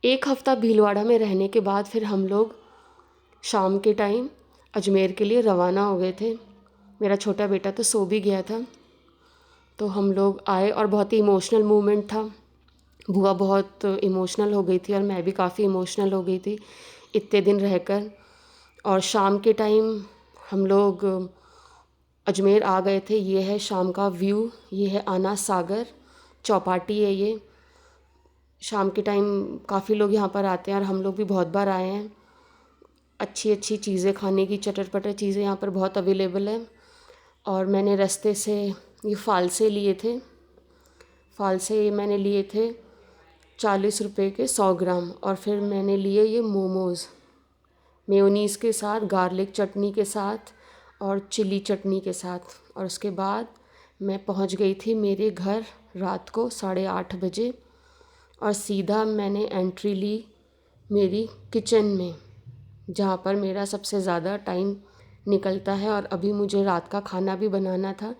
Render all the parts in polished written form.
एक हफ़्ता भीलवाड़ा में रहने के बाद फिर हम लोग शाम के टाइम अजमेर के लिए रवाना हो गए थे। मेरा छोटा बेटा तो सो भी गया था। तो हम लोग आए और बहुत ही इमोशनल मोमेंट था। बुआ बहुत इमोशनल हो गई थी और मैं भी काफ़ी इमोशनल हो गई थी इतने दिन रहकर। और शाम के टाइम हम लोग अजमेर आ गए थे। ये है शाम का व्यू, ये है आना सागर चौपाटी है ये। शाम के टाइम काफ़ी लोग यहाँ पर आते हैं और हम लोग भी बहुत बार आए हैं। अच्छी अच्छी चीज़ें खाने की, चटर पटर चीज़ें यहाँ पर बहुत अवेलेबल है। और मैंने रास्ते से ये फ़ालसे लिए थे। फ़ालसे मैंने लिए थे 40 रुपए के 100 ग्राम। और फिर मैंने लिए ये मोमोज़ मेयोनीज़ के साथ, गार्लिक चटनी के साथ और चिली चटनी के साथ। और उसके बाद मैं पहुँच गई थी मेरे घर रात को 8:30 बजे। और सीधा मैंने एंट्री ली मेरी किचन में, जहाँ पर मेरा सबसे ज़्यादा टाइम निकलता है। और अभी मुझे रात का खाना भी बनाना था,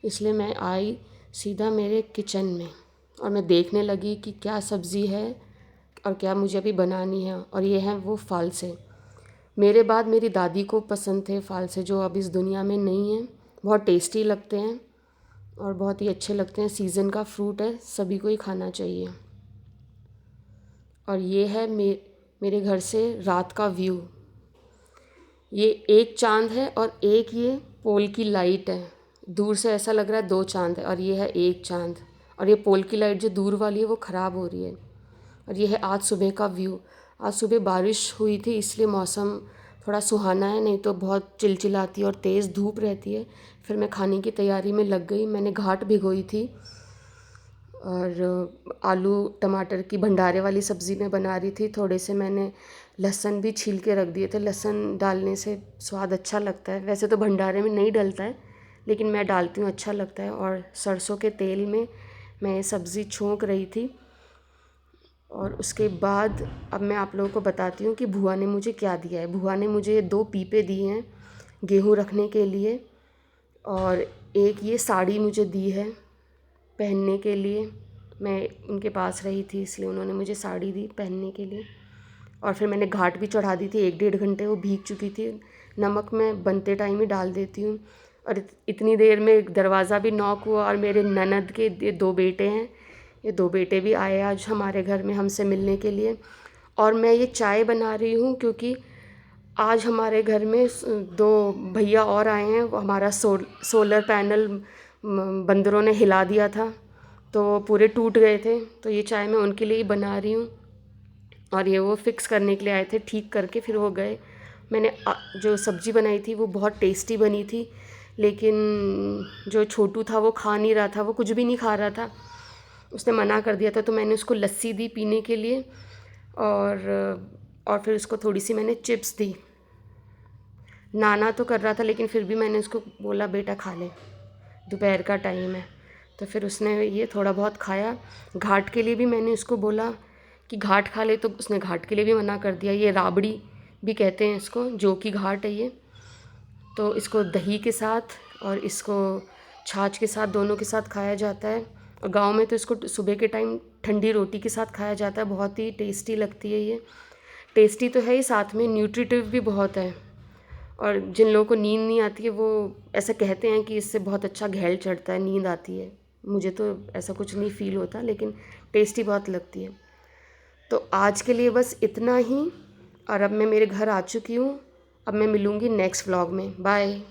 इसलिए मैं आई सीधा मेरे किचन में और मैं देखने लगी कि क्या सब्ज़ी है और क्या मुझे अभी बनानी है। और ये हैं वो फ़ालसे। मेरे बाद मेरी दादी को पसंद थे फ़ालसे, जो अब इस दुनिया में नहीं हैं। बहुत टेस्टी लगते हैं और बहुत ही अच्छे लगते हैं। सीज़न का फ्रूट है, सभी को ही खाना चाहिए। और ये है मेरे घर से रात का व्यू। ये एक चाँद है और एक ये पोल की लाइट है। दूर से ऐसा लग रहा है 2 चाँद है और ये है एक चाँद। और ये पोल की लाइट जो दूर वाली है वो ख़राब हो रही है। और ये है आज सुबह का व्यू। आज सुबह बारिश हुई थी, इसलिए मौसम थोड़ा सुहाना है, नहीं तो बहुत चिलचिलाती और तेज़ धूप रहती है। फिर मैं खाने की तैयारी में लग गई। मैंने घाट भिगोई थी और आलू टमाटर की भंडारे वाली सब्ज़ी मैं बना रही थी। थोड़े से मैंने लहसुन भी छील के रख दिए थे। लहसुन डालने से स्वाद अच्छा लगता है। वैसे तो भंडारे में नहीं डलता है, लेकिन मैं डालती हूँ, अच्छा लगता है। और सरसों के तेल में मैं ये सब्ज़ी छौंक रही थी। और उसके बाद अब मैं आप लोगों को बताती हूँ कि बुआ ने मुझे क्या दिया है। बुआ ने मुझे 2 पीपे दिए हैं गेहूँ रखने के लिए, और एक ये साड़ी मुझे दी है पहनने के लिए। मैं उनके पास रही थी, इसलिए उन्होंने मुझे साड़ी दी पहनने के लिए। और फिर मैंने घाट भी चढ़ा दी थी, 1-1.5 घंटे वो भीग चुकी थी। नमक मैं बनते टाइम ही डाल देती हूँ। और इतनी देर में दरवाज़ा भी नॉक हुआ और मेरे ननद के 2 बेटे हैं, ये 2 बेटे भी आए आज हमारे घर में हमसे मिलने के लिए। और मैं ये चाय बना रही हूँ क्योंकि आज हमारे घर में 2 भैया और आए हैं। वो हमारा सोलर पैनल बंदरों ने हिला दिया था, तो वो पूरे टूट गए थे। तो ये चाय मैं उनके लिए ही बना रही हूँ। और ये वो फिक्स करने के लिए आए थे, ठीक करके फिर वो गए। मैंने जो सब्ज़ी बनाई थी वो बहुत टेस्टी बनी थी, लेकिन जो छोटू था वो खा नहीं रहा था, वो कुछ भी नहीं खा रहा था, उसने मना कर दिया था। तो मैंने उसको लस्सी दी पीने के लिए। और फिर उसको थोड़ी सी मैंने चिप्स दी। नाना तो कर रहा था, लेकिन फिर भी मैंने उसको बोला बेटा खा ले, दोपहर का टाइम है। तो फिर उसने ये थोड़ा बहुत खाया। घाट के लिए भी मैंने उसको बोला कि घाट खा ले, तो उसने घाट के लिए भी मना कर दिया। ये राबड़ी भी कहते हैं इसको, जो कि घाट है ये। तो इसको दही के साथ और इसको छाछ के साथ, दोनों के साथ खाया जाता है। और गांव में तो इसको सुबह के टाइम ठंडी रोटी के साथ खाया जाता है। बहुत ही टेस्टी लगती है ये। टेस्टी तो है ही, साथ में न्यूट्रिटिव भी बहुत है। और जिन लोगों को नींद नहीं आती है वो ऐसा कहते हैं कि इससे बहुत अच्छा घेल चढ़ता है, नींद आती है। मुझे तो ऐसा कुछ नहीं फ़ील होता, लेकिन टेस्टी बहुत लगती है। तो आज के लिए बस इतना ही। और अब मैं मेरे घर आ चुकी हूँ। अब मैं मिलूँगी नेक्स्ट व्लॉग में। बाय।